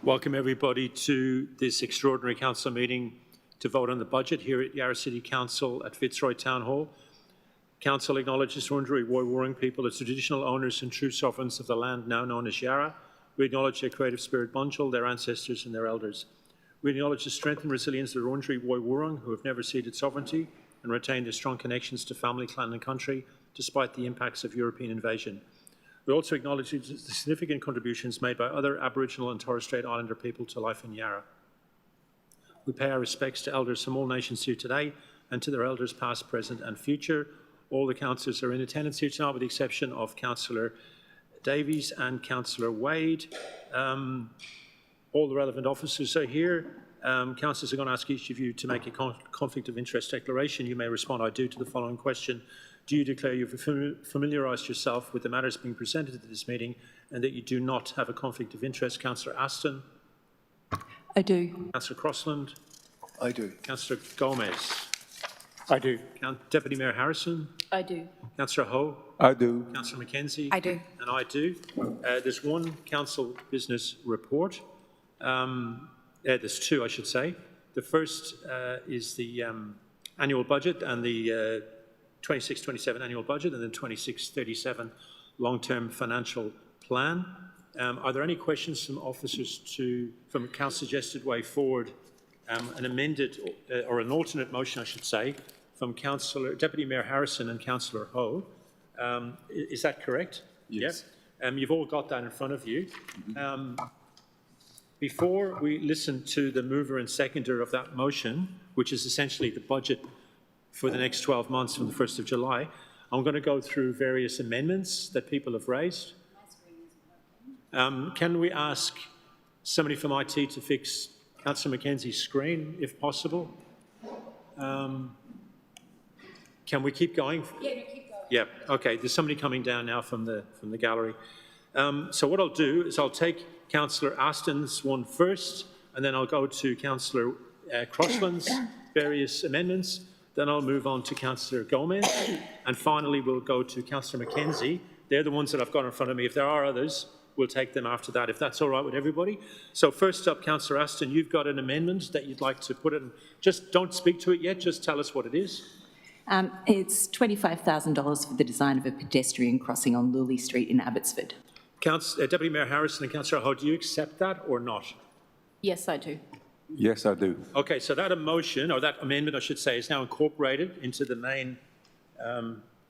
Welcome everybody to this extraordinary council meeting to vote on the budget here at Yarra City Council at Fitzroy Town Hall. Council acknowledges Wurundjeri Woi-wurrung people as traditional owners and true sovereigns of the land now known as Yarra. We acknowledge their creative spirit Bunjil, their ancestors and their elders. We acknowledge the strength and resilience of the Wurundjeri Woi-wurrung who have never ceded sovereignty and retained their strong connections to family, clan and country despite the impacts of European invasion. We also acknowledge the significant contributions made by other Aboriginal and Torres Strait Islander people to life in Yarra. We pay our respects to elders from all nations here today and to their elders past, present and future. All the councillors are in attendance here tonight with the exception of Councillor Davies and Councillor Wade. All the relevant officers are here. Councillors are going to ask each of you to make a conflict of interest declaration. You may respond, I do, to the following question. Do you declare you've familiarised yourself with the matters being presented at this meeting and that you do not have a conflict of interest? Councillor Aston? I do. Councillor Crossland? I do. Councillor Gomez? I do. Deputy Mayor Harrison? I do. Councillor Ho? I do. Councillor McKenzie? I do. And I do. There's one council business report. There's two, I should say. The first is the annual budget and the 26-27 annual budget and then 26-37 long-term financial plan. Are there any questions from officers from a council-suggested way forward, an amended or an alternate motion, I should say, from Deputy Mayor Harrison and Councillor Ho? Is that correct? Yes. Yeah. You've all got that in front of you. Before we listen to the mover and seconder of that motion, which is essentially the budget for the next 12 months from the 1st of July, I'm going to go through various amendments that people have raised. Can we ask somebody from IT to fix Councillor McKenzie's screen, if possible? Can we keep going? Yeah, no, keep going. Yeah, okay, there's somebody coming down now from the gallery. So what I'll do is I'll take Councillor Aston's one first, and then I'll go to Councillor Crossland's various amendments. Then I'll move on to Councillor Gomez, and finally we'll go to Councillor McKenzie. They're the ones that I've got in front of me. If there are others, we'll take them after that, if that's all right with everybody. So first up, Councillor Aston, you've got an amendment that you'd like to put in. Just don't speak to it yet, just tell us what it is. It's $25,000 for the design of a pedestrian crossing on Lully Street in Abbotsford. Deputy Mayor Harrison and Councillor Ho, do you accept that or not? Yes, I do. Yes, I do. Okay, so that motion, or that amendment, I should say, is now incorporated into the main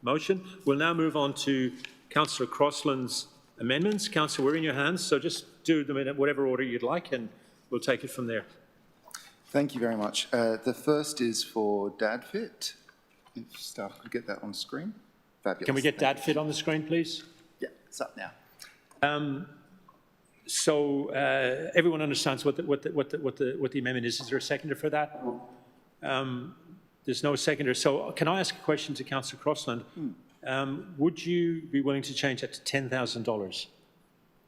motion. We'll now move on to Councillor Crossland's amendments. Councillor, we're in your hands, so just do them in whatever order you'd like, and we'll take it from there. Thank you very much. The first is for DadFit. If staff could get that on screen. Fabulous. Can we get DadFit on the screen, please? Yeah, it's up now. So everyone understands what the amendment is. Is there a seconder for that? There's no seconder. So can I ask a question to Councillor Crossland? Would you be willing to change that to $10,000?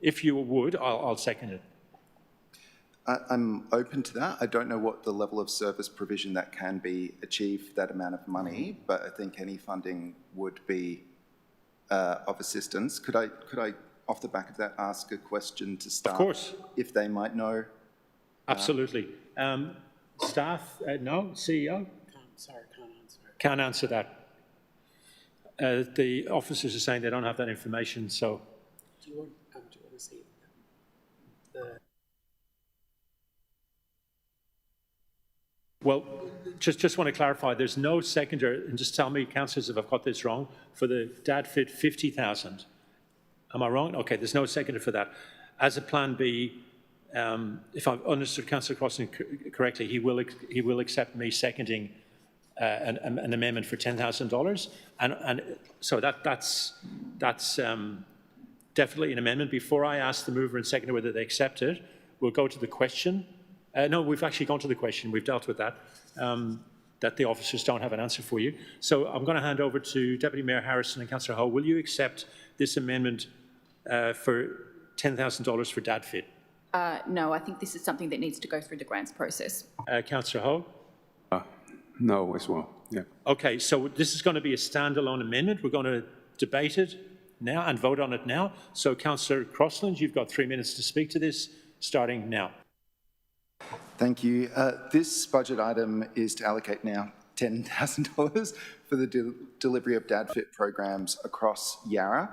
If you would, I'll second it. I'm open to that. I don't know what the level of service provision that can be achieved, that amount of money, but I think any funding would be of assistance. Could I, off the back of that, ask a question to staff? Of course. If they might know? Absolutely. Staff, no? CEO? Sorry, can't answer. Can't answer that. The officers are saying they don't have that information, so. Do you want to see the... Well, just want to clarify, there's no seconder, and just tell me, councillors, if I've got this wrong, for the DadFit 50,000. Am I wrong? Okay, there's no seconder for that. As a plan B, if I've understood Councillor Crossland correctly, he will accept me seconding an amendment for $10,000, and so that's definitely an amendment. Before I ask the mover and seconder whether they accept it, we'll go to the question. No, we've actually gone to the question. We've dealt with that, that the officers don't have an answer for you. So I'm going to hand over to Deputy Mayor Harrison and Councillor Ho. Will you accept this amendment for $10,000 for DadFit? No, I think this is something that needs to go through the grants process. Councillor Ho? No as well, yeah. Okay, so this is going to be a standalone amendment. We're going to debate it now and vote on it now. So Councillor Crossland, you've got 3 minutes to speak to this. starting now. Thank you. This budget item is to allocate now $10,000 for the delivery of DadFit programs across Yarra.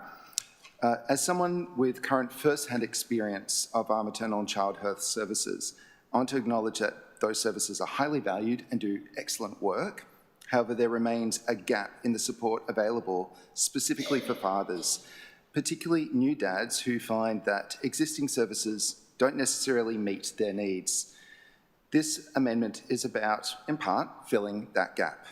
As someone with current first-hand experience of our maternal and child health services, I want to acknowledge that those services are highly valued and do excellent work. However, there remains a gap in the support available specifically for fathers, particularly new dads who find that existing services don't necessarily meet their needs. This amendment is about, in part, filling that gap.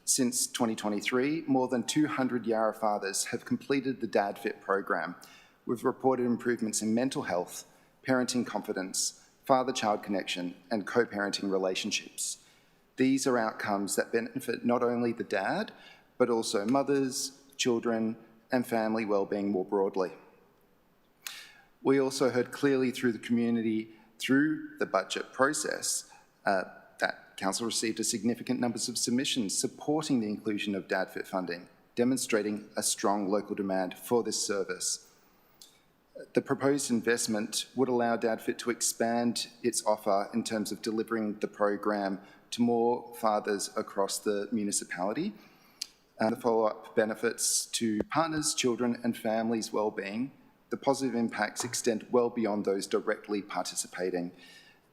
Since 2023, more than 200 Yarra fathers have completed the DadFit program, with reported improvements in mental health, parenting confidence, father-child connection, and co-parenting relationships. These are outcomes that benefit not only the dad, but also mothers, children, and family wellbeing more broadly. We also heard clearly through the community, through the budget process, that Council received a significant numbers of submissions supporting the inclusion of DadFit funding, demonstrating a strong local demand for this service. The proposed investment would allow DadFit to expand its offer in terms of delivering the program to more fathers across the municipality. The follow-up benefits to partners, children and families' wellbeing. The positive impacts extend well beyond those directly participating.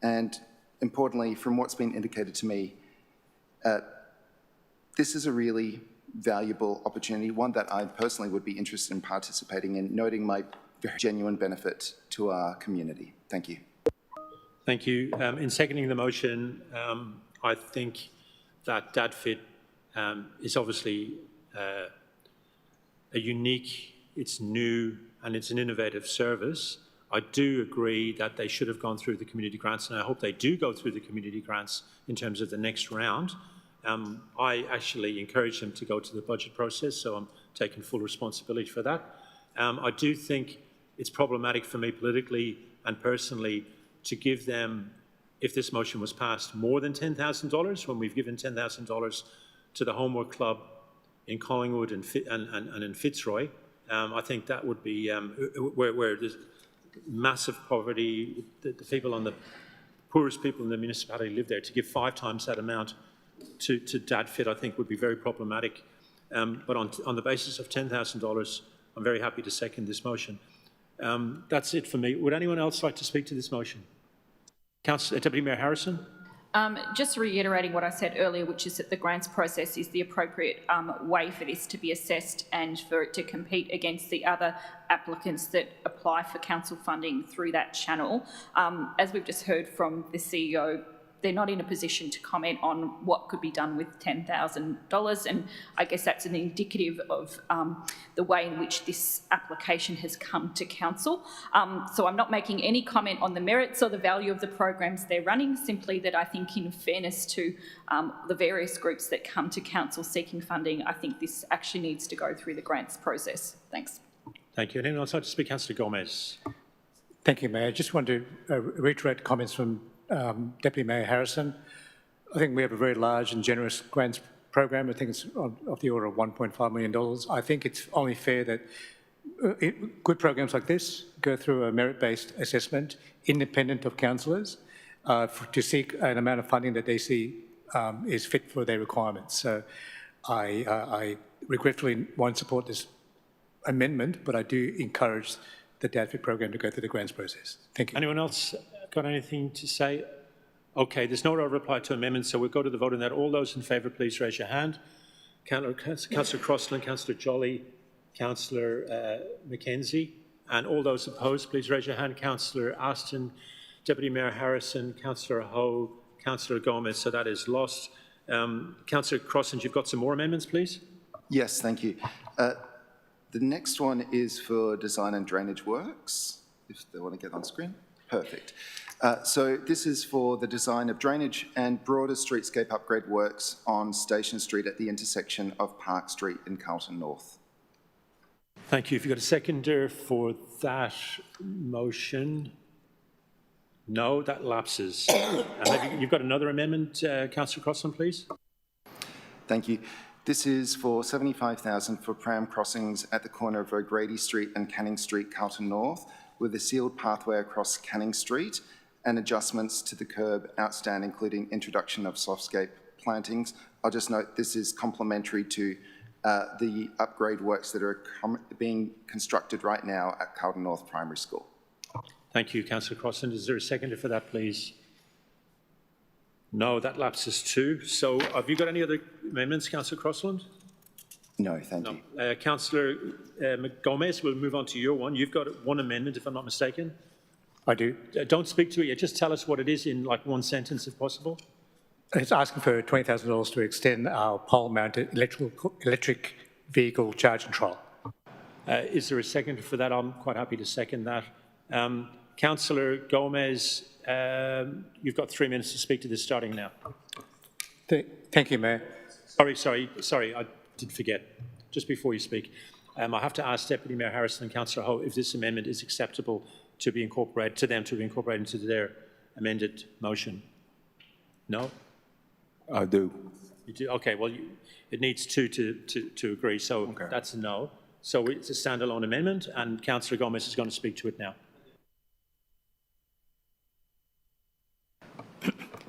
And importantly, from what's been indicated to me, this is a really valuable opportunity, one that I personally would be interested in participating in, noting my very genuine benefit to our community. Thank you. Thank you. In seconding the motion, I think that DadFit is obviously a unique, it's new, and it's an innovative service. I do agree that they should have gone through the community grants, and I hope they do go through the community grants in terms of the next round. I actually encourage them to go to the budget process, so I'm taking full responsibility for that. I do think it's problematic for me politically and personally to give them, if this motion was passed, more than $10,000 when we've given $10,000 to the Homework Club in Collingwood and in Fitzroy. I think that would be where there's massive poverty, the people on the poorest people in the municipality live there. To give 5 times that amount to DadFit, I think would be very problematic. But on the basis of $10,000, I'm very happy to second this motion. That's it for me. Would anyone else like to speak to this motion? Deputy Mayor Harrison? Just reiterating what I said earlier, which is that the grants process is the appropriate way for this to be assessed and for it to compete against the other applicants that apply for council funding through that channel. As we've just heard from the CEO, they're not in a position to comment on what could be done with $10,000, and I guess that's an indicative of the way in which this application has come to council. So I'm not making any comment on the merits or the value of the programs they're running, simply that I think in fairness to the various groups that come to council seeking funding, I think this actually needs to go through the grants process. Thanks. Thank you. Anyone else like to speak? Councillor Gomez. Thank you, Mayor. I just want to reiterate comments from Deputy Mayor Harrison. I think we have a very large and generous grants program. I think it's of the order of $1.5 million. I think it's only fair that good programs like this go through a merit-based assessment, independent of councillors, to seek an amount of funding that they see is fit for their requirements. So I regretfully won't support this amendment, but I do encourage the DadFit program to go through the grants process. Thank you. Anyone else got anything to say? Okay, there's no reply to amendments, so we'll go to the vote on that. All those in favour, please raise your hand. Councillor Crossland, Councillor Jolly, Councillor Mackenzie, and all those opposed, please raise your hand. Councillor Aston, Deputy Mayor Harrison, Councillor Ho, Councillor Gomez, so that is lost. Councillor Crossland, you've got some more amendments, please? Yes, thank you. The next one is for design and drainage works, if they want to get on screen. Perfect. So this is for the design of drainage and broader streetscape upgrade works on Station Street at the intersection of Park Street and Carlton North. Thank you. If you've got a seconder for that motion? No, that lapses. Maybe you've got another amendment, Councillor Crossland, please? Thank you. This is for $75,000 for pram crossings at the corner of O'Grady Street and Canning Street, Carlton North, with a sealed pathway across Canning Street and adjustments to the curb outstanding, including introduction of softscape plantings. I'll just note this is complementary to the upgrade works that are being constructed right now at Carlton North Primary School. Thank you, Councillor Crossland. Is there a seconder for that, please? No, that lapses too. So have you got any other amendments, Councillor Crossland? No, thank you. Councillor Gomez, we'll move on to your one. You've got one amendment, if I'm not mistaken. I do. Don't speak to it yet. Just tell us what it is in like one sentence, if possible. It's asking for $20,000 to extend our pole-mounted electric vehicle charging trial. Is there a seconder for that? I'm quite happy to second that. Councillor Gomez, you've got 3 minutes to speak to this starting now. Thank you, Mayor. Sorry, I did forget. Just before you speak, I have to ask Deputy Mayor Harrison and Councillor Ho if this amendment is acceptable to be incorporated, to them to be incorporated into their amended motion. No? I do. You do? Okay, well, it needs two to agree, so okay. That's a no. So it's a standalone amendment, and Councillor Gomez is going to speak to it now.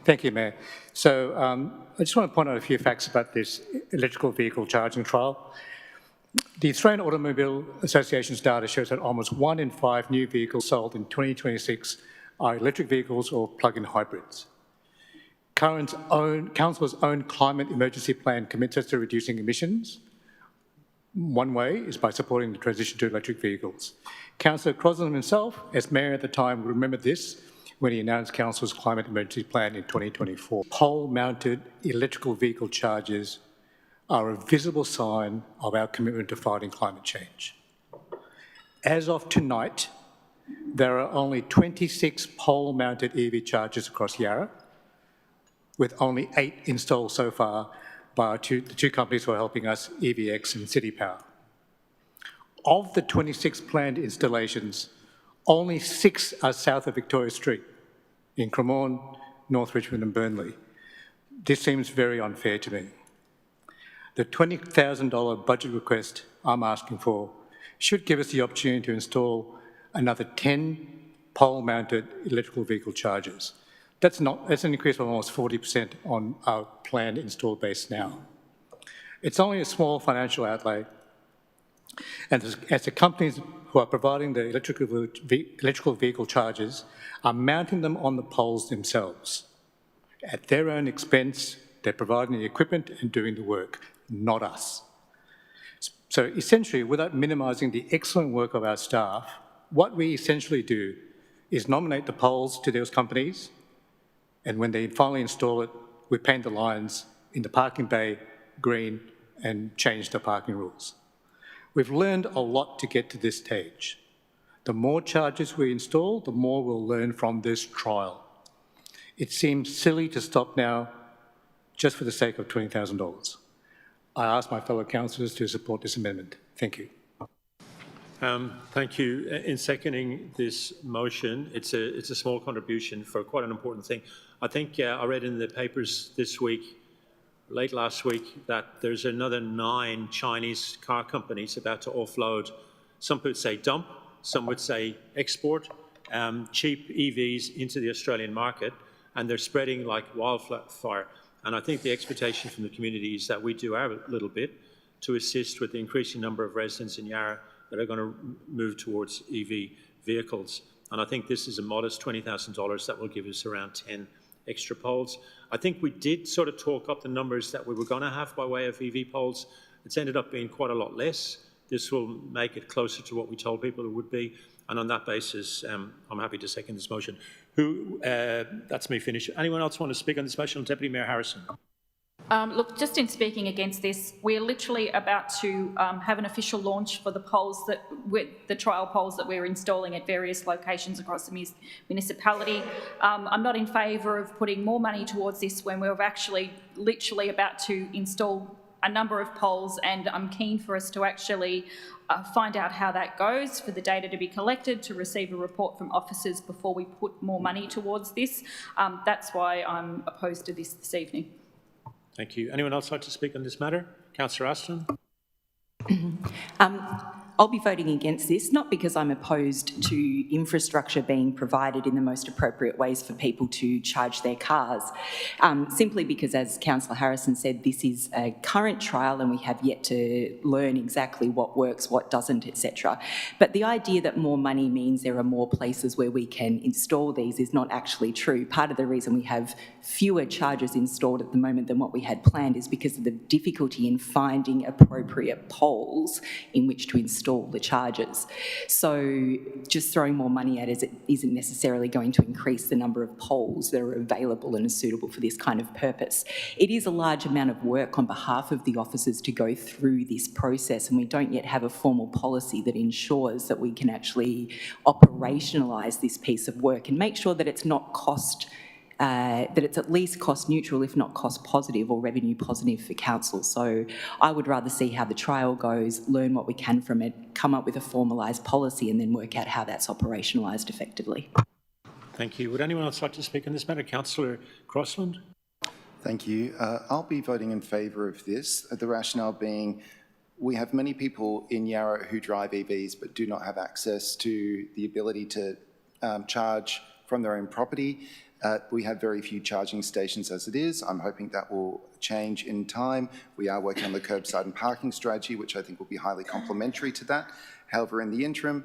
Thank you, Mayor. So I just want to point out a few facts about this electrical vehicle charging trial. The Australian Automobile Association's data shows that almost 1 in 5 new vehicles sold in 2026 are electric vehicles or plug-in hybrids. Council's own climate emergency plan commits us to reducing emissions. One way is by supporting the transition to electric vehicles. Councillor Crosland himself, as Mayor at the time, will remember this when he announced Council's climate emergency plan in 2024. Pole-mounted electrical vehicle chargers are a visible sign of our commitment to fighting climate change. As of tonight, there are only 26 pole-mounted EV chargers across Yarra, with only 8 installed so far by the two companies who are helping us, EVX and City Power. Of the 26 planned installations, only 6 are south of Victoria Street, in Cremorne, North Richmond and Burnley. This seems very unfair to me. The $20,000 budget request I'm asking for should give us the opportunity to install another 10 pole-mounted electrical vehicle chargers. That's an increase of almost 40% on our planned installed base now. It's only a small financial outlay, and as the companies who are providing the electrical vehicle chargers are mounting them on the poles themselves. At their own expense, they're providing the equipment and doing the work, not us. So essentially, without minimising the excellent work of our staff, what we essentially do is nominate the poles to those companies, and when they finally install it, we paint the lines in the parking bay green and change the parking rules. We've learned a lot to get to this stage. The more chargers we install, the more we'll learn from this trial. It seems silly to stop now just for the sake of $20,000. I ask my fellow councillors to support this amendment. Thank you. Thank you. In seconding this motion, it's a small contribution for quite an important thing. I think I read in the papers this week, late last week, that there's another 9 Chinese car companies about to offload, some would say dump, some would say export, cheap EVs into the Australian market, and they're spreading like wildfire. And I think the expectation from the community is that we do our little bit to assist with the increasing number of residents in Yarra that are going to move towards EV vehicles. And I think this is a modest $20,000 that will give us around 10 extra poles. I think we did sort of talk up the numbers that we were going to have by way of EV poles. It's ended up being quite a lot less. This will make it closer to what we told people it would be. And on that basis, I'm happy to second this motion. That's me finished. Anyone else want to speak on this motion? Deputy Mayor Harrison. Look, just in speaking against this, we're literally about to have an official launch for the poles the trial poles that we're installing at various locations across the municipality. I'm not in favour of putting more money towards this when we're actually literally about to install a number of poles, and I'm keen for us to actually find out how that goes, for the data to be collected, to receive a report from officers before we put more money towards this. That's why I'm opposed to this evening. Thank you. Anyone else like to speak on this matter? Councillor Aston. I'll be voting against this, not because I'm opposed to infrastructure being provided in the most appropriate ways for people to charge their cars, simply because, as Councillor Harrison said, this is a current trial and we have yet to learn exactly what works, what doesn't, etc. But the idea that more money means there are more places where we can install these is not actually true. Part of the reason we have fewer chargers installed at the moment than what we had planned is because of the difficulty in finding appropriate poles in which to install the chargers. So just throwing more money at it isn't necessarily going to increase the number of poles that are available and are suitable for this kind of purpose. It is a large amount of work on behalf of the officers to go through this process, and we don't yet have a formal policy that ensures that we can actually operationalise this piece of work and make sure that it's not that it's at least cost neutral, if not cost positive or revenue positive for council. So I would rather see how the trial goes, learn what we can from it, come up with a formalised policy and then work out how that's operationalised effectively. Thank you. Would anyone else like to speak on this matter? Councillor Crossland? Thank you. I'll be voting in favour of this, the rationale being we have many people in Yarra who drive EVs but do not have access to the ability to charge from their own property. We have very few charging stations as it is. I'm hoping that will change in time. We are working on the curbside and parking strategy, which I think will be highly complementary to that. However, in the interim,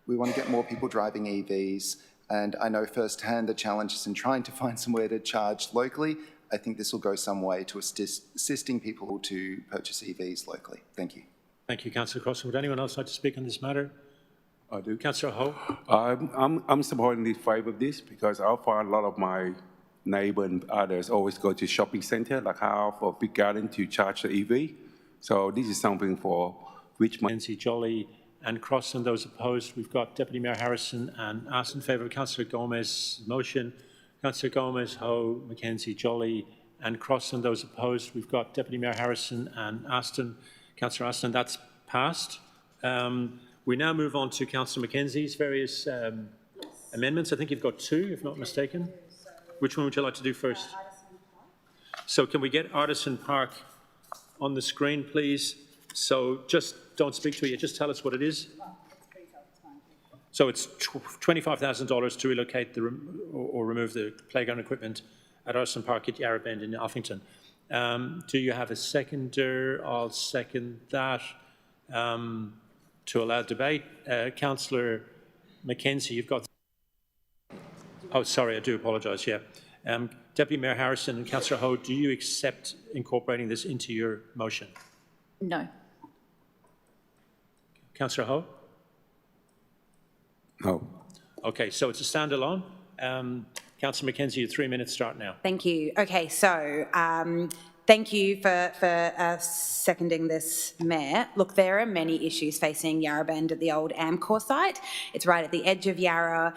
we want to get more people driving EVs, and I know firsthand the challenges in trying to find somewhere to charge locally. I think this will go some way to assisting people to purchase EVs locally. Thank you. Thank you, Councillor Crossland. Would anyone else like to speak on this matter? I do. Councillor Ho? I'm supporting in favour of this because I find a lot of my neighbours and others always go to shopping centre, like half or Big Garden, to charge the EV. So this is something for which Mackenzie, Jolly and Crossland. Those opposed, we've got Deputy Mayor Harrison and asked in favour of Councillor Gomez's motion. Councillor Gomez, Ho, Mackenzie, Jolly and Crossland. Those opposed, we've got Deputy Mayor Harrison and Aston. Councillor Aston, that's passed. We now move on to Councillor Mackenzie's various amendments. I think you've got two, if not mistaken. Which one would you like to do first? So can we get Artisan Park on the screen, please? So just don't speak to it, just tell us what it is. So it's $25,000 to relocate or remove the playground equipment at Artisan Park at Yarra Bend in Alphington. Do you have a seconder? I'll second that. To allow debate. Councillor Mackenzie, you've got... Oh, sorry, I do apologise, yeah. Deputy Mayor Harrison and Councillor Ho, do you accept incorporating this into your motion? No. Councillor Ho? No. Okay, so it's a standalone. Councillor Mackenzie, your 3 minutes start now. Thank you. Okay, so thank you for seconding this, Mayor. Look, there are many issues facing Yarra Bend at the old Amcor site. It's right at the edge of Yarra.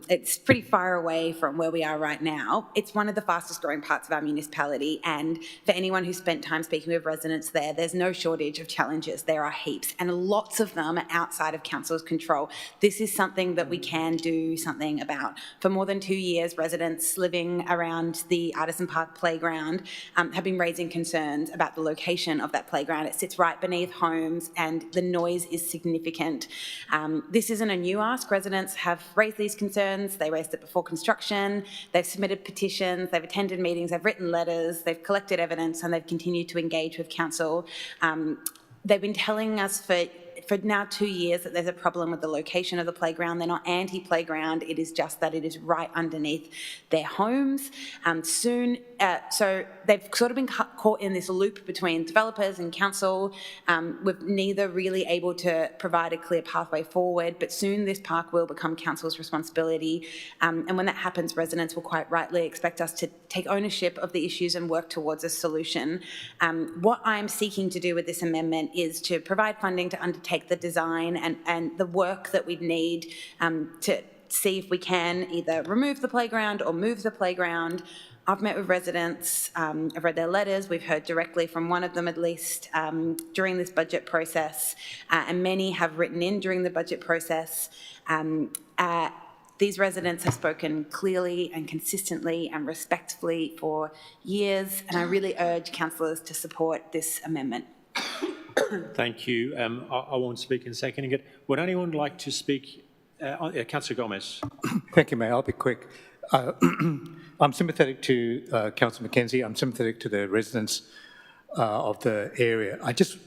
It's pretty far away from where we are right now. It's one of the fastest growing parts of our municipality, and for anyone who spent time speaking with residents there, there's no shortage of challenges. There are heaps, and lots of them are outside of council's control. This is something that we can do something about. For more than 2 years, residents living around the Artisan Park playground have been raising concerns about the location of that playground. It sits right beneath homes and the noise is significant. This isn't a new ask. Residents have raised these concerns. They raised it before construction. They've submitted petitions. They've attended meetings. They've written letters. They've collected evidence and they've continued to engage with council. They've been telling us for now 2 years that there's a problem with the location of the playground. They're not anti-playground, it is just that it is right underneath their homes. So they've sort of been caught in this loop between developers and council, with neither really able to provide a clear pathway forward, but soon this park will become council's responsibility. And when that happens, residents will quite rightly expect us to take ownership of the issues and work towards a solution. What I'm seeking to do with this amendment is to provide funding to undertake the design and the work that we'd need to see if we can either remove the playground or move the playground. I've met with residents, I've read their letters, we've heard directly from one of them at least during this budget process, and many have written in during the budget process. These residents have spoken clearly and consistently and respectfully for years, and I really urge councillors to support this amendment. Thank you. I won't speak in seconding it. Would anyone like to speak? Councillor Gomez. Thank you, Mayor. I'll be quick. I'm sympathetic to Councillor Mackenzie. I'm sympathetic to the residents of the area. I just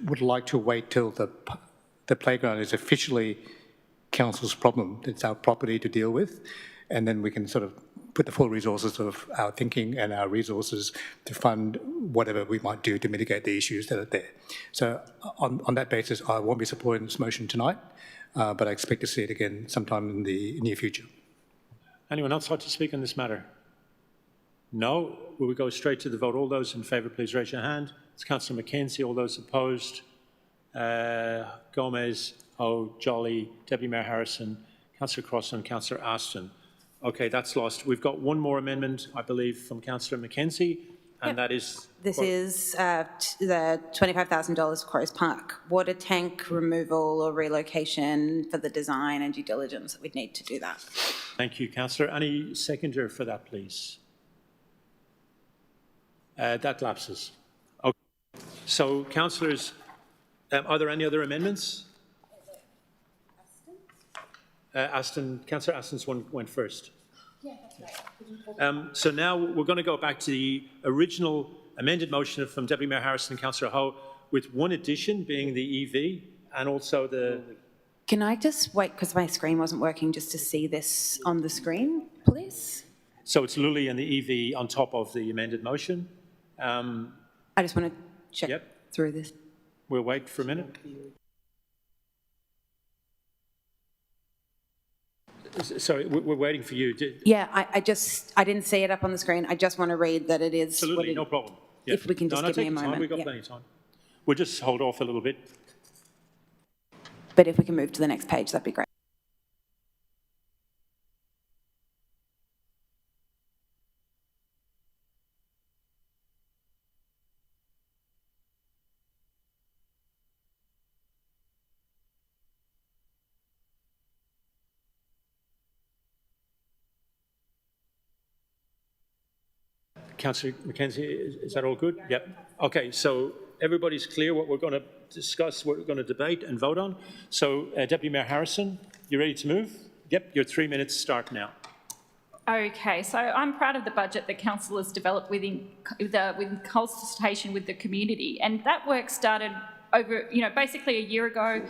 would like to wait till the playground is officially council's problem. It's our property to deal with, and then we can sort of put the full resources of our thinking and our resources to fund whatever we might do to mitigate the issues that are there. So on that basis, I won't be supporting this motion tonight, but I expect to see it again sometime in the near future. Anyone else like to speak on this matter? No? Will we go straight to the vote? All those in favour, please raise your hand. It's Councillor Mackenzie. All those opposed? Gomez, Jolly, Deputy Mayor Harrison, Councillor Crossan, Councillor Aston. Okay, that's lost. We've got one more amendment, I believe, from Councillor Mackenzie, and that is... This is the $25,000 for Crows Park water tank removal or relocation for the design and due diligence that we'd need to do that. Thank you, Councillor. Any seconder for that, please? That lapses. Okay. So, councillors, are there any other amendments? Councillor Aston's one went first. Yeah, that's right. So now we're going to go back to the original amended motion from Deputy Mayor Harrison and Councillor Ho, with one addition being the EV and also the... Can I just wait, because my screen wasn't working, just to see this on the screen, please? So it's Lully and the EV on top of the amended motion. I just want to check through this. We'll wait for a minute. Sorry, we're waiting for you. Yeah, I didn't see it up on the screen. I just want to read that it is... Absolutely, no problem. Yeah. If we can just give me a moment. We've got plenty of time. We'll just hold off a little bit. But if we can move to the next page, that'd be great. Councillor Mackenzie, is that all good? Yep. Okay, so everybody's clear what we're going to discuss, what we're going to debate and vote on. So, Deputy Mayor Harrison, you ready to move? Yep, your 3 minutes start now. Okay, so I'm proud of the budget that Council has developed with consultation with the community, and that work started over, basically a year ago.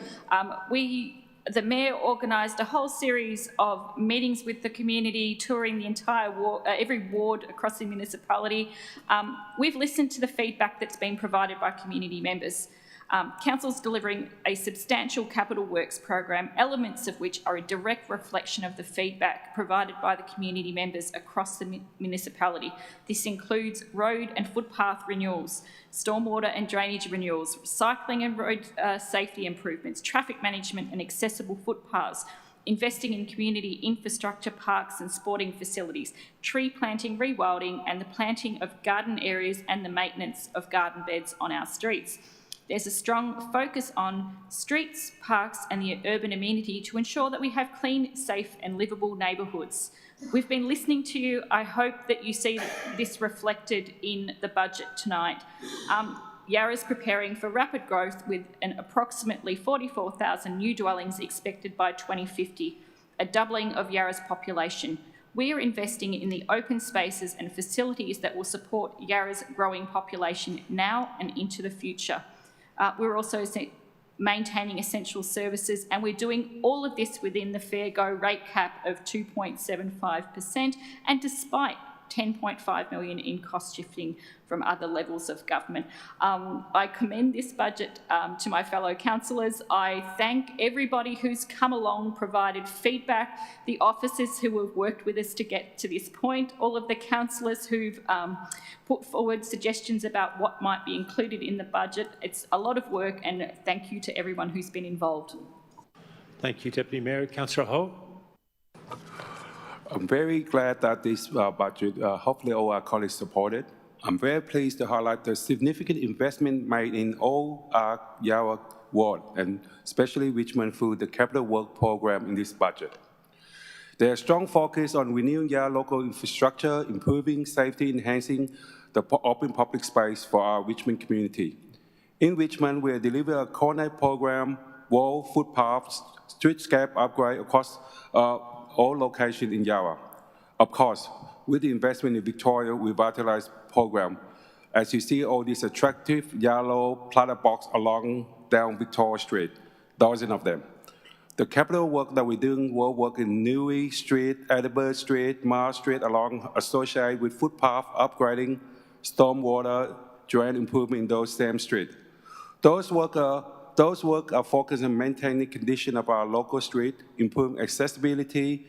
The Mayor organised a whole series of meetings with the community, touring the entire every ward across the municipality. We've listened to the feedback that's been provided by community members. Council's delivering a substantial capital works program, elements of which are a direct reflection of the feedback provided by the community members across the municipality. This includes road and footpath renewals, stormwater and drainage renewals, cycling and road safety improvements, traffic management and accessible footpaths, investing in community infrastructure, parks and sporting facilities, tree planting, rewilding and the planting of garden areas and the maintenance of garden beds on our streets. There's a strong focus on streets, parks and the urban amenity to ensure that we have clean, safe and livable neighbourhoods. We've been listening to you. I hope that you see this reflected in the budget tonight. Yarra is preparing for rapid growth with an approximately 44,000 new dwellings expected by 2050, a doubling of Yarra's population. We are investing in the open spaces and facilities that will support Yarra's growing population now and into the future. We're also maintaining essential services, and we're doing all of this within the Fair Go rate cap of 2.75%, and despite $10.5 million in cost shifting from other levels of government. I commend this budget to my fellow councillors. I thank everybody who's come along, provided feedback, the officers who have worked with us to get to this point, all of the councillors who've put forward suggestions about what might be included in the budget. It's a lot of work, and thank you to everyone who's been involved. Thank you, Deputy Mayor. Councillor Ho. I'm very glad that this budget, hopefully all our colleagues support it. I'm very pleased to highlight the significant investment made in all our Yarra ward, and especially Richmond through the capital work program in this budget. There's a strong focus on renewing Yarra local infrastructure, improving safety, enhancing the open public space for our Richmond community. In Richmond, we deliver a coordinated program, wall, footpaths, streetscape upgrade across all locations in Yarra. Of course, with the investment in Victoria Revitalised program, as you see all these attractive yellow platter box along down Victoria Street, dozens of them. The capital work that we're doing will work in Newey Street, Edinburgh Street, Mars Street, along associated with footpath upgrading, stormwater drain improvement in those same streets. Those work are focused on maintaining condition of our local street, improving accessibility,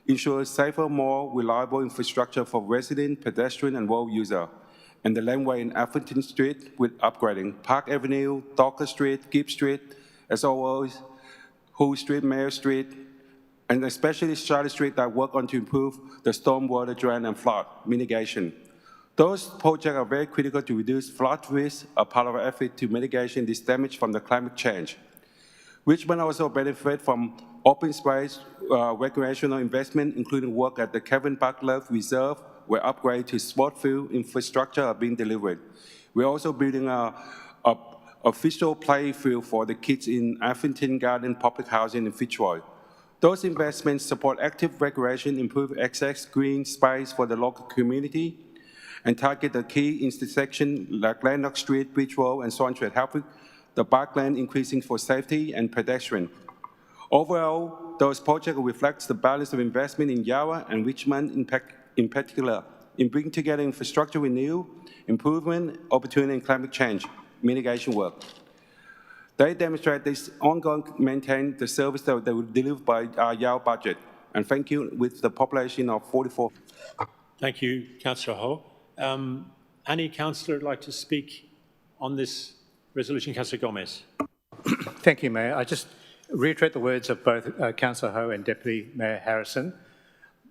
ensure safer, more reliable infrastructure for resident, pedestrian, and road user. And the laneway in Atherton Street with upgrading Park Avenue, Docker Street, Gibb Street, as always, Hull Street, Mayor Street, and especially Charlotte Street that work on to improve the stormwater drain and flood mitigation. Those projects are very critical to reduce flood risk, a part of our effort to mitigate this damage from the climate change. Richmond also benefit from open space recreational investment, including work at the Kevin Butler Reserve, where upgrades to sport field infrastructure are being delivered. We're also building a official play field for the kids in Atherton Garden Public Housing in Fitzroy. Those investments support active recreation, improve access, green space for the local community, and target the key intersection like Landock Street, Beach Road, and Swan Street, helping the bike lane increasing for safety and pedestrian. Overall, those projects reflect the balance of investment in Yarra and Richmond in particular, in bringing together infrastructure renewal, improvement, opportunity, and climate change mitigation work. They demonstrate this ongoing maintain the service that they will deliver by our Yarra budget. And thank you with the population of 44. Thank you, Councillor Ho. Any councillor would like to speak on this resolution? Councillor Gomez. Thank you, Mayor. I just reiterate the words of both Councillor Ho and Deputy Mayor Harrison.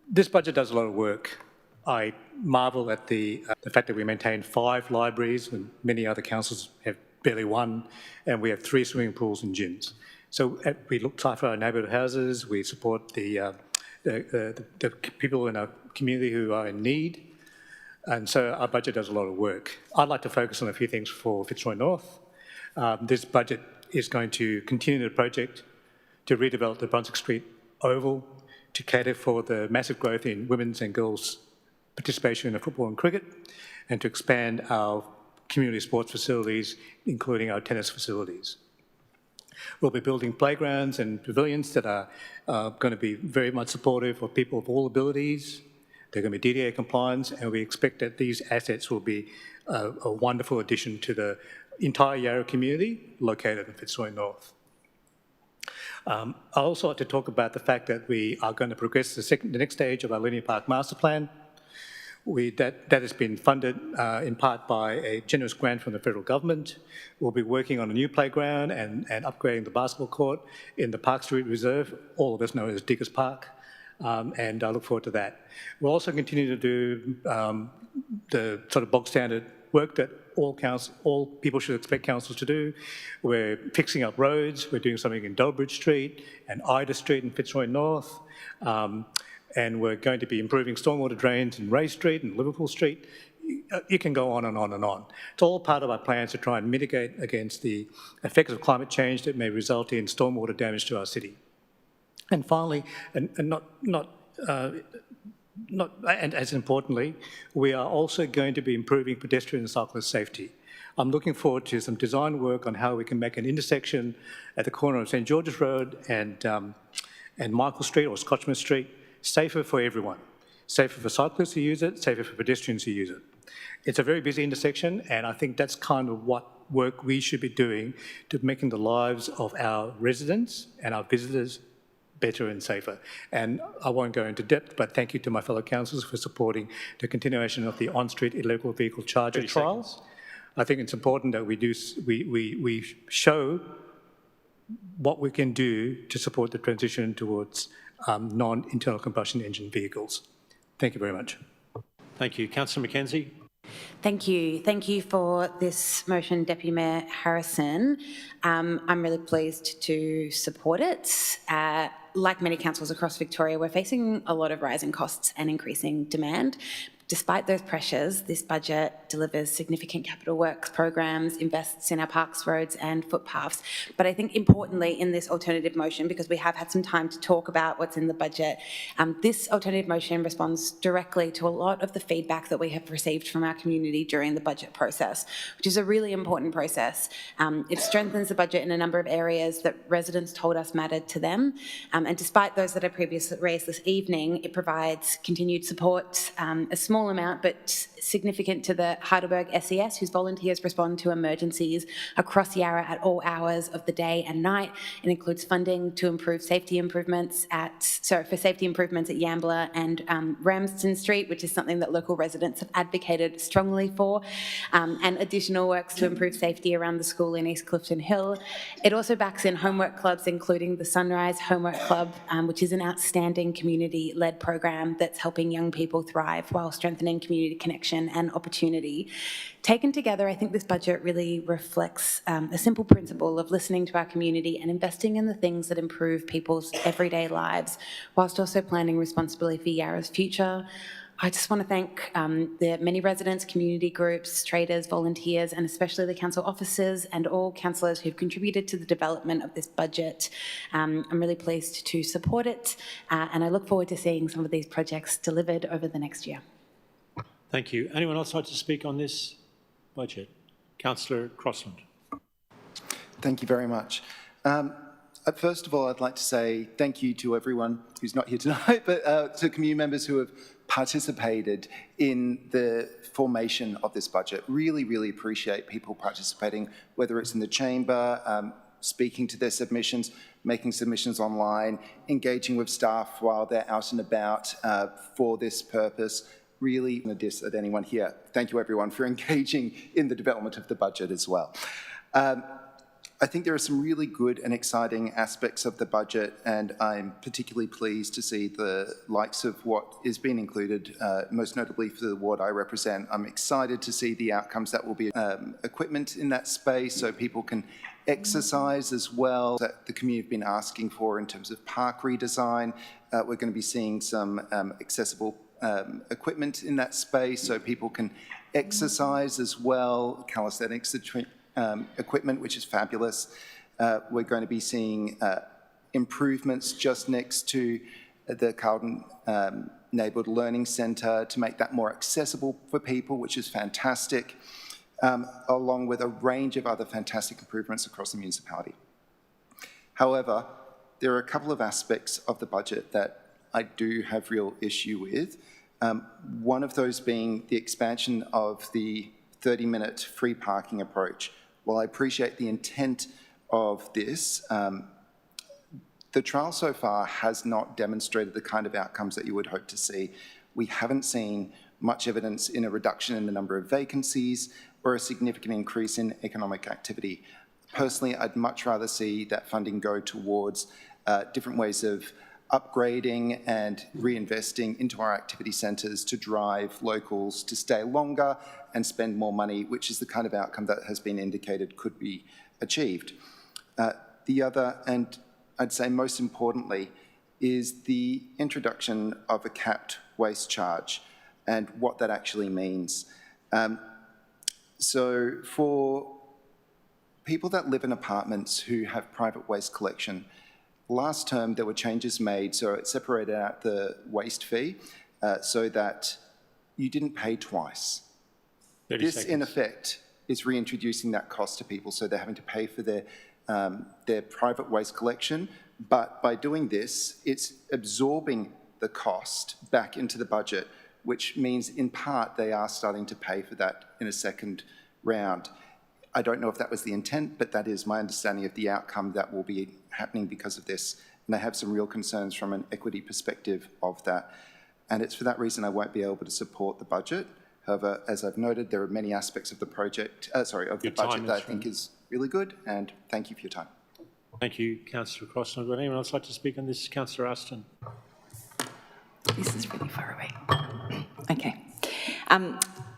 This budget does a lot of work. I marvel at the fact that we maintain 5 libraries when many other councils have barely one, and we have 3 swimming pools and gyms. So we look after our neighbourhood houses, we support the people in our community who are in need, and so our budget does a lot of work. I'd like to focus on a few things for Fitzroy North. This budget is going to continue the project to redevelop the Brunswick Street Oval, to cater for the massive growth in women's and girls' participation in football and cricket, and to expand our community sports facilities, including our tennis facilities. We'll be building playgrounds and pavilions that are going to be very much supportive of people of all abilities. They're going to be DDA compliant, and we expect that these assets will be a wonderful addition to the entire Yarra community located in Fitzroy North. I also like to talk about the fact that we are going to progress the next stage of our Linear Park Master Plan. That has been funded in part by a generous grant from the federal government. We'll be working on a new playground and upgrading the basketball court in the Park Street Reserve, all of us know as Diggers Park, and I look forward to that. We'll also continue to do the sort of bog standard work that all people should expect councils to do. We're fixing up roads, we're doing something in Delbridge Street and Ida Street in Fitzroy North, and we're going to be improving stormwater drains in Ray Street and Liverpool Street. You can go on and on and on. It's all part of our plans to try and mitigate against the effects of climate change that may result in stormwater damage to our city. And finally, and as importantly, we are also going to be improving pedestrian and cyclist safety. I'm looking forward to some design work on how we can make an intersection at the corner of St George's Road and Michael Street or Scotchman Street safer for everyone. Safer for cyclists who use it, safer for pedestrians who use it. It's a very busy intersection, and I think that's kind of what work we should be doing to making the lives of our residents and our visitors better and safer. And I won't go into depth, but thank you to my fellow councillors for supporting the continuation of the on-street electrical vehicle charger trials. I think it's important that we show what we can do to support the transition towards non-internal combustion engine vehicles. Thank you very much. Thank you. Councillor Mackenzie. Thank you. Thank you for this motion, Deputy Mayor Harrison. I'm really pleased to support it. Like many councils across Victoria, we're facing a lot of rising costs and increasing demand. Despite those pressures, this budget delivers significant capital works programs, invests in our parks, roads and footpaths. But I think importantly in this alternative motion, because we have had some time to talk about what's in the budget, this alternative motion responds directly to a lot of the feedback that we have received from our community during the budget process, which is a really important process. It strengthens the budget in a number of areas that residents told us mattered to them. And despite those that I previously raised this evening, it provides continued support, a small amount but significant, to the Heidelberg SES, whose volunteers respond to emergencies across Yarra at all hours of the day and night. It includes funding to improve safety improvements at Yambler and Ramsden Street, which is something that local residents have advocated strongly for, and additional works to improve safety around the school in East Clifton Hill. It also backs in homework clubs, including the Sunrise Homework Club, which is an outstanding community-led program that's helping young people thrive while strengthening community connection and opportunity. Taken together, I think this budget really reflects a simple principle of listening to our community and investing in the things that improve people's everyday lives, whilst also planning responsibly for Yarra's future. I just want to thank the many residents, community groups, traders, volunteers, and especially the council officers and all councillors who've contributed to the development of this budget. I'm really pleased to support it, and I look forward to seeing some of these projects delivered over the next year. Thank you. Anyone else like to speak on this budget? Councillor Crossland. Thank you very much. First of all, I'd like to say thank you to everyone who's not here tonight, but to community members who have participated in the formation of this budget. Really, really appreciate people participating, whether it's in the chamber, speaking to their submissions, making submissions online, engaging with staff while they're out and about for this purpose. Really a diss at anyone here. Thank you everyone for engaging in the development of the budget as well. I think there are some really good and exciting aspects of the budget, and I'm particularly pleased to see the likes of what is being included, most notably for the ward I represent. I'm excited to see the outcomes that will be equipment in that space so people can exercise as well, that the community have been asking for in terms of park redesign. We're going to be seeing some accessible equipment in that space so people can exercise as well, calisthenics equipment, which is fabulous. We're going to be seeing improvements just next to the Carlton Neighbourhood Learning Centre to make that more accessible for people, which is fantastic, along with a range of other fantastic improvements across the municipality. However, there are a couple of aspects of the budget that I do have real issue with. One of those being the expansion of the 30-minute free parking approach. While I appreciate the intent of this, the trial so far has not demonstrated the kind of outcomes that you would hope to see. We haven't seen much evidence in a reduction in the number of vacancies or a significant increase in economic activity. Personally, I'd much rather see that funding go towards different ways of upgrading and reinvesting into our activity centres to drive locals to stay longer and spend more money, which is the kind of outcome that has been indicated could be achieved. The other, and I'd say most importantly, is the introduction of a capped waste charge and what that actually means. So for people that live in apartments who have private waste collection, last term, there were changes made, so it separated out the waste fee so that you didn't pay twice. This, in effect, is reintroducing that cost to people, so they're having to pay for their private waste collection, but by doing this, it's absorbing the cost back into the budget, which means, in part, they are starting to pay for that in a second round. I don't know if that was the intent, but that is my understanding of the outcome that will be happening because of this. And I have some real concerns from an equity perspective of that. And it's for that reason I won't be able to support the budget. However, as I've noted, there are many aspects of the budget that I think is really good, and thank you for your time. Thank you, Councillor Crossland. Would anyone else like to speak on this? Councillor Aston. This is really far away. Okay.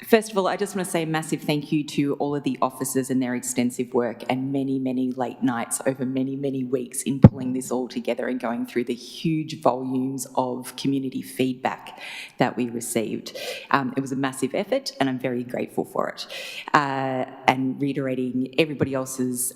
First of all, I just want to say a massive thank you to all of the officers and their extensive work and many, many late nights over many, many weeks in pulling this all together and going through the huge volumes of community feedback that we received. It was a massive effort and I'm very grateful for it. And reiterating everybody else's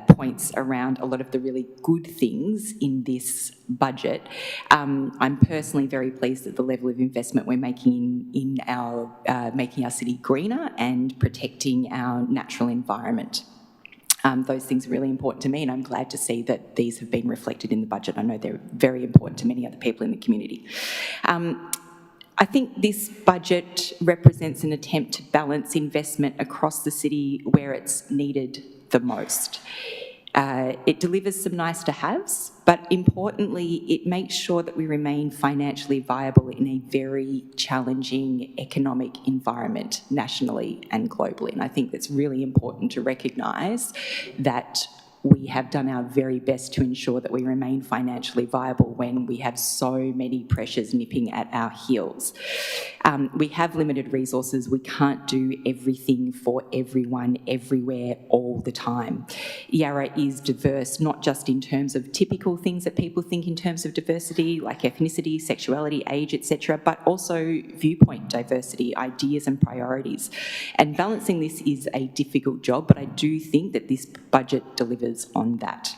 points around a lot of the really good things in this budget. I'm personally very pleased at the level of investment we're making in our making our city greener and protecting our natural environment. Those things are really important to me, and I'm glad to see that these have been reflected in the budget. I know they're very important to many other people in the community. I think this budget represents an attempt to balance investment across the city where it's needed the most. It delivers some nice to haves, but importantly, it makes sure that we remain financially viable in a very challenging economic environment nationally and globally. And I think that's really important to recognise that we have done our very best to ensure that we remain financially viable when we have so many pressures nipping at our heels. We have limited resources. We can't do everything for everyone, everywhere, all the time. Yarra is diverse, not just in terms of typical things that people think in terms of diversity, like ethnicity, sexuality, age, etc., but also viewpoint diversity, ideas and priorities. And balancing this is a difficult job, but I do think that this budget delivers on that.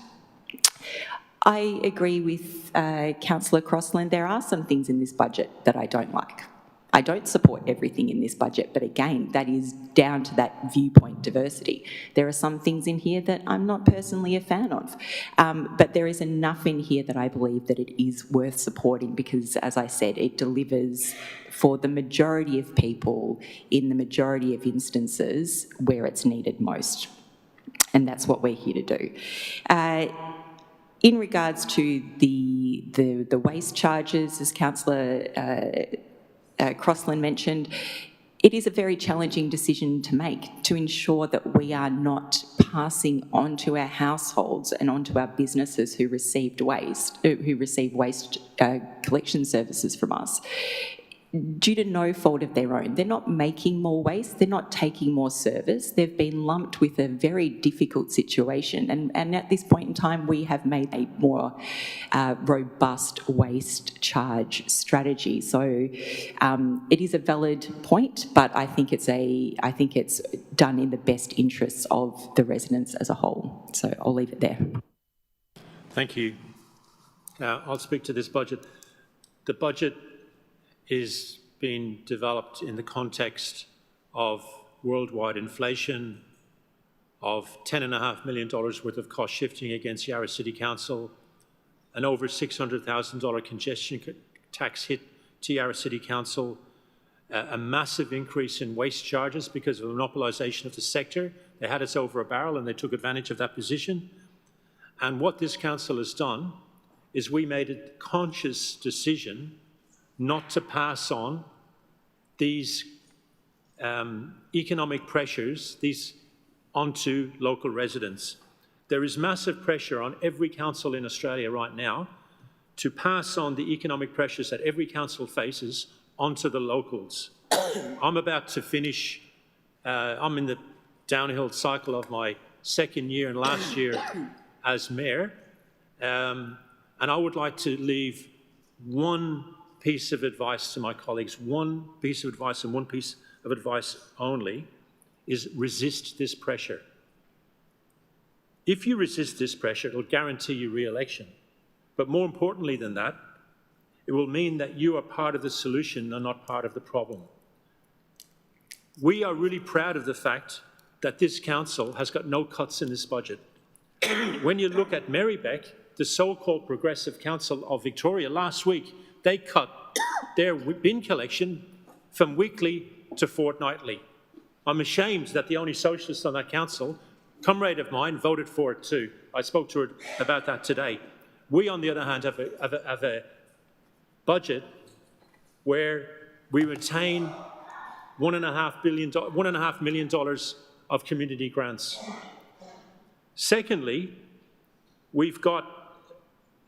I agree with Councillor Crossland. There are some things in this budget that I don't like. I don't support everything in this budget, but again, that is down to that viewpoint diversity. There are some things in here that I'm not personally a fan of, but there is enough in here that I believe that it is worth supporting because, as I said, it delivers for the majority of people in the majority of instances where it's needed most. And that's what we're here to do. In regards to the waste charges, as Councillor Crossland mentioned, it is a very challenging decision to make to ensure that we are not passing on to our households and onto our businesses who receive waste collection services from us, due to no fault of their own. They're not making more waste, they're not taking more service, they've been lumped with a very difficult situation. And at this point in time, we have made a more robust waste charge strategy. So it is a valid point, but I think it's done in the best interests of the residents as a whole. So I'll leave it there. Thank you. Now, I'll speak to this budget. The budget is being developed in the context of worldwide inflation, of $10.5 million worth of cost shifting against Yarra City Council, an over $600,000 congestion tax hit to Yarra City Council, a massive increase in waste charges because of monopolisation of the sector. They had us over a barrel and they took advantage of that position. And what this council has done is we made a conscious decision not to pass on these economic pressures onto local residents. There is massive pressure on every council in Australia right now to pass on the economic pressures that every council faces onto the locals. I'm about to finish, I'm in the downhill cycle of my second year and last year as mayor, and I would like to leave one piece of advice to my colleagues, one piece of advice and one piece of advice only, is resist this pressure. If you resist this pressure, it'll guarantee you re-election. But more importantly than that, it will mean that you are part of the solution and not part of the problem. We are really proud of the fact that this council has got no cuts in this budget. When you look at Marybeck, the so-called Progressive Council of Victoria, last week, they cut their bin collection from weekly to fortnightly. I'm ashamed that the only socialist on that council, comrade of mine, voted for it too. I spoke to her about that today. We, on the other hand, have a budget where we retain $1.5 million of community grants. Secondly, we've got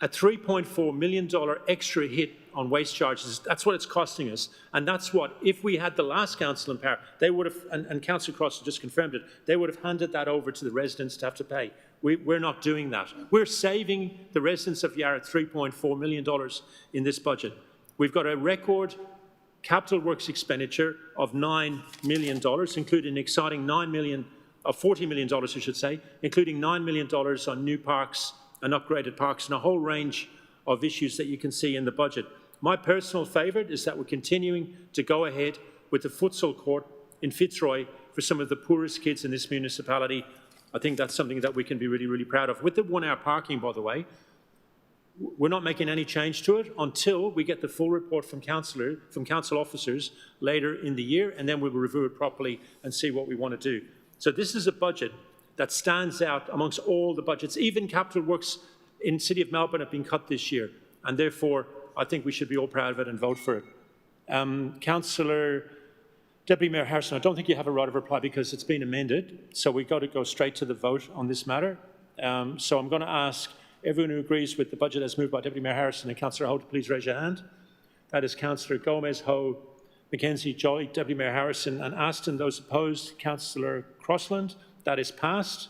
a $3.4 million extra hit on waste charges. That's what it's costing us. And that's what, if we had the last council in power, they would have, and Councillor Cross just confirmed it, they would have handed that over to the residents to have to pay. We're not doing that. We're saving the residents of Yarra $3.4 million in this budget. We've got a record capital works expenditure of $9 million, including an exciting $40 million, I should say, including $9 million on new parks and upgraded parks and a whole range of issues that you can see in the budget. My personal favourite is that we're continuing to go ahead with the futsal court in Fitzroy for some of the poorest kids in this municipality. I think that's something that we can be really, really proud of. With the 1 hour parking, by the way, we're not making any change to it until we get the full report from council officers later in the year, and then we will review it properly and see what we want to do. So this is a budget that stands out amongst all the budgets. Even capital works in the City of Melbourne have been cut this year, and therefore I think we should be all proud of it and vote for it. Councillor Deputy Mayor Harrison, I don't think you have a right of reply because it's been amended, so we've got to go straight to the vote on this matter. So I'm going to ask everyone who agrees with the budget as moved by Deputy Mayor Harrison and Councillor Ho to please raise your hand. That is Councillor Gomez, Ho, Mackenzie, Joy, Deputy Mayor Harrison and Aston. Those opposed, Councillor Crossland. That is passed.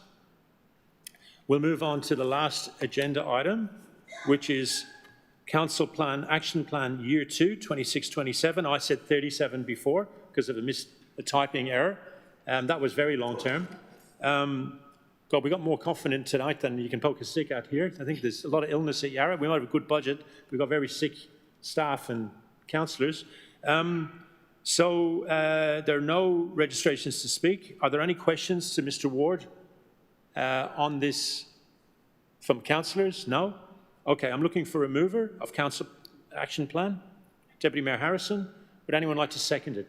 We'll move on to the last agenda item, which is Council Plan, Action Plan Year 2, 26-27. I said 37 before because of a typing error. That was very long term. God, we got more confident tonight than you can poke a stick at here. I think there's a lot of illness at Yarra. We might have a good budget. We've got very sick staff and councillors. So there are no registrations to speak. Are there any questions to Mr. Ward on this from councillors? No? Okay, I'm looking for a mover of Council Action Plan. Deputy Mayor Harrison. Would anyone like to second it?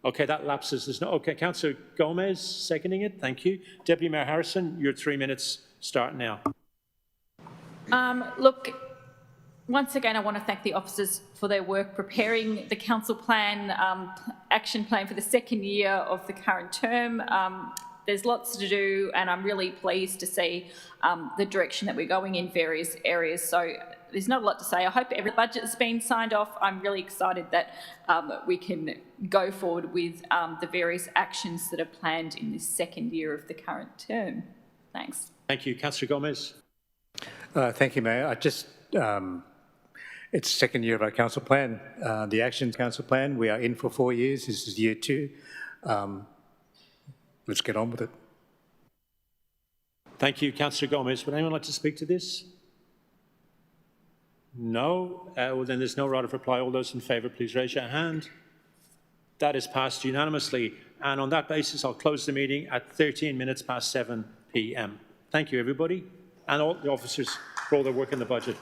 Okay, that lapses. There's no. Okay, Councillor Gomez seconding it. Thank you. Deputy Mayor Harrison, your 3 minutes start now. Look, once again, I want to thank the officers for their work preparing the council plan, action plan for the second year of the current term. There's lots to do, and I'm really pleased to see the direction that we're going in various areas. So there's not a lot to say. I hope every budget has been signed off. I'm really excited that we can go forward with the various actions that are planned in this second year of the current term. Thanks. Thank you. Councillor Gomez. Thank you, Mayor. It's second year of our council plan, the Action Council Plan. We are in for 4 years. This is year 2. Let's get on with it. Thank you, Councillor Gomez. Would anyone like to speak to this? No? Well, then there's no right of reply. All those in favour, please raise your hand. That is passed unanimously. And on that basis, I'll close the meeting at 13 minutes past 7 p.m. Thank you, everybody, and all the officers for all their work in the budget.